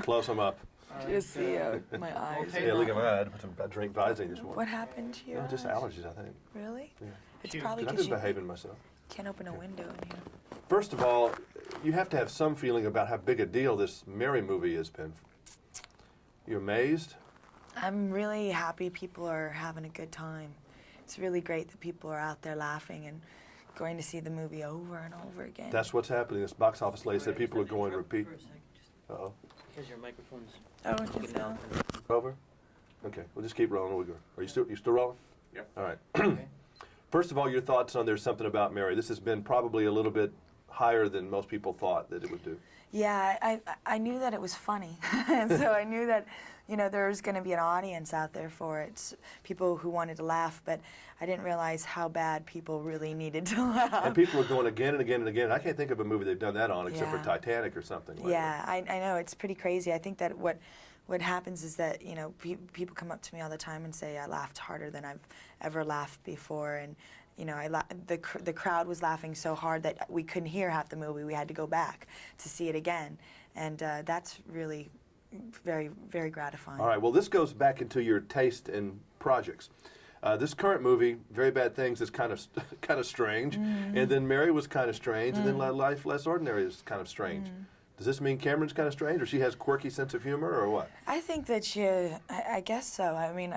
Close them up. Just see my eyes. Yeah, look at mine. I had to put some drink Visine this morning. What happened to your No, just eyes? allergies, I think. Really? Yeah. It's probably I've because been you behaving myself. can't open a window in here. First of all, you have to have some feeling about how big a deal this Mary movie has been. You amazed? I'm really happy people are having a good time. It's really great that people are out there laughing and going to see the movie over and over again. That's what's happening. This box office lady said people are going to repeat. Uh-oh. Because your microphone's Oh, looking just down. Over? Okay, we'll just keep rolling. We'll go. Are you still rolling? Yep. All right. Okay. First of all, your thoughts on There's Something About Mary. This has been probably a little bit higher than most people thought that it would do. Yeah, I knew that it was funny. So I knew that, you know, there was going to be an audience out there for it, people who wanted to laugh, but I didn't realize how bad people really needed to laugh. And people are going again and again and again. I can't think of a movie they've done that on except for Yeah. Titanic or something like Yeah, I know, it's pretty crazy. I think that what happens is that, you know, people come up to me all the time and say I laughed harder than I've ever laughed before, and you know, the crowd was laughing so hard that we couldn't hear half the movie. We had to go back to see it again, and that's really very, very gratifying. All right, well, this goes back into your taste in projects. This current movie, Very Bad Things, is kind of strange, and then Mary was kind of strange, and then Life Less Ordinary is kind of strange. Does this mean Cameron's kind of strange, or she has quirky sense of humor, or what? I think that I guess so. I mean,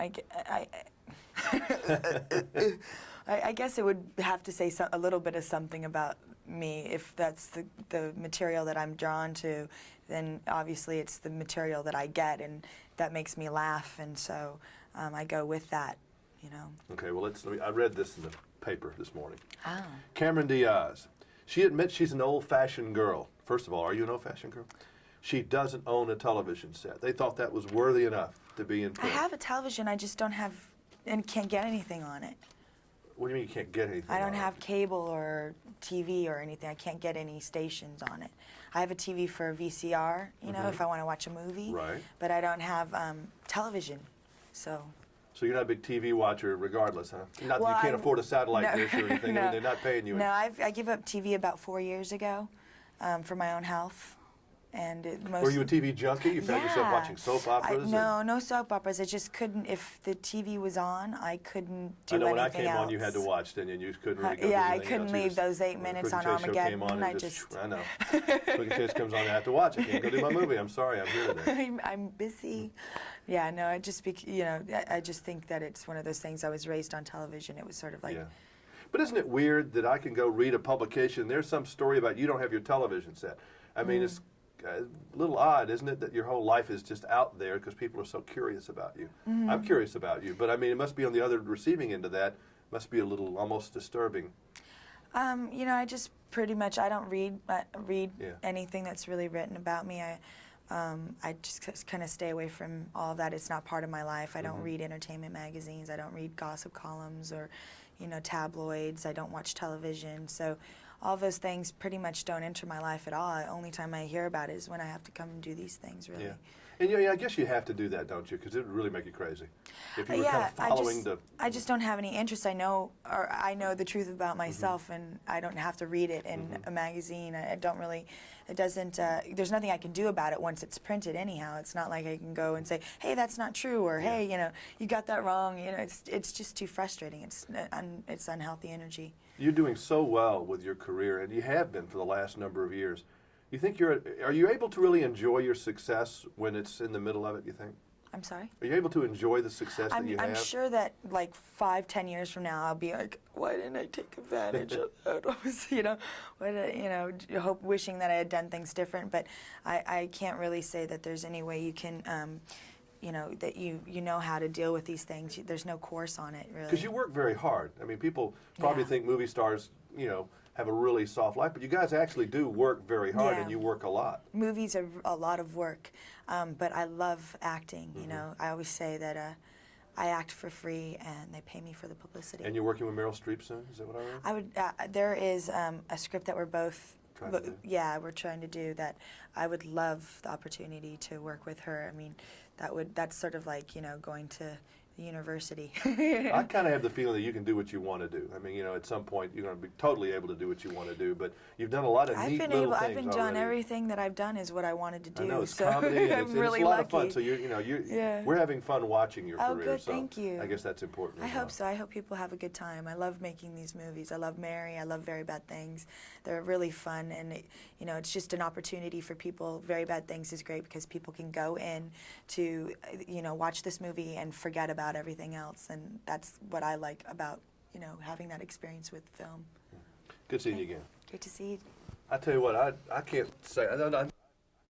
I guess it would have to say a little bit of something about me. If that's the material that I'm drawn to, then obviously it's the material that I get, and that makes me laugh, and so I go with that, you know. Okay, well, I read this in the paper this morning. Oh. Cameron Diaz. She admits she's an old-fashioned girl. First of all, are you an old-fashioned girl? She doesn't own a television set. They thought that was worthy enough to be in I print. have a television, I just don't have, and can't get anything on it. What do you mean you can't get anything I don't on have it? cable or TV or anything. I can't get any stations on it. I have a TV for VCR, you know, if I want to watch a movie. Right. But I don't have television, so. So you're not a big TV watcher regardless, huh? Not Well, that you can't I'm- afford a satellite no, dish or anything. I no. mean, they're not paying you. No, I gave up TV about 4 years ago for my own health. And Were you a TV junkie? You found yourself Yeah. watching soap operas? No soap operas. I just couldn't. If the TV was on, I couldn't do I know anything when I came else. on, you had to watch, didn't you? And you couldn't really go do Yeah, I anything couldn't else. You leave just- those 8 when minutes the on Quick and Chase show Armageddon. Came on, I and just. I know. Quick and Chase comes on, I have to watch. I can't go do my movie. I'm sorry, I'm here today. I'm busy. Yeah, no, I just I just think that it's one of those things. I was raised on television. It was sort of like. Yeah. But isn't it weird that I can go read a publication, there's some story about you don't have your television set? I mean, it's a little odd, isn't it, that your whole life is just out there because people are so curious about you. I'm curious about you, but I mean, it must be on the other receiving end of that, must be a little almost disturbing. You know, I just pretty much I don't read Yeah. anything that's really written about me. I just kind of stay away from all of that. It's not part of my life. I don't read entertainment magazines. I don't read gossip columns or, you know, tabloids. I don't watch television. So all those things pretty much don't enter my life at all. The only time I hear about it is when I have to come and do these things, really. Yeah. And I guess you have to do that, don't you? Because it would really make you crazy. If you were kind of following I just don't have any interest. I know the truth about myself, and I don't have to read it in a magazine. I don't really, it doesn't, there's nothing I can do about it once it's printed anyhow. It's not like I can go and say, hey, that's not true, or hey, you know, you got that wrong. You know, it's just too frustrating. It's unhealthy energy. You're doing so well with your career, and you have been for the last number of years. You think are you able to really enjoy your success when it's in the middle of it, you think? I'm sorry? Are you able to enjoy the success that you have? I'm sure that like 5-10 years from now, I'll be like, why didn't I take advantage of that? You know, wishing that I had done things different. But I can't really say that there's any way you can, you know, that you know how to deal with these things. There's no course on it, really. Because you work very hard. I mean, people probably Yeah. think movie stars, you know, have a really soft life, but you guys actually do work very hard, Yeah. and you work a lot. Movies are a lot of work, but I love acting. You know, I always say that I act for free, and they pay me for the publicity. And you're working with Meryl Streep soon? Is that what I read? I would. There is a script that we're both. Trying to do. Yeah, we're trying to do that. I would love the opportunity to work with her. I mean, that's sort of like, you know, going to the university. I kind of have the feeling that you can do what you want to do. I mean, you know, at some point you're going to be totally able to do what you want to do. But you've done a lot of neat little things I've been done already. everything that I've done is what I wanted to do. I know it's so comedy and I'm it's really a lot lucky. of fun. So we're having fun watching your Oh, career. good, So thank you. I guess that's important. I as well. hope so. I hope people have a good time. I love making these movies. I love Mary. I love Very Bad Things. They're really fun, and it's just an opportunity for people. Very Bad Things is great because people can go in to watch this movie and forget about everything else, and that's what I like about having that experience with film. Good seeing you again. Great to see you. I tell you what, I can't say. I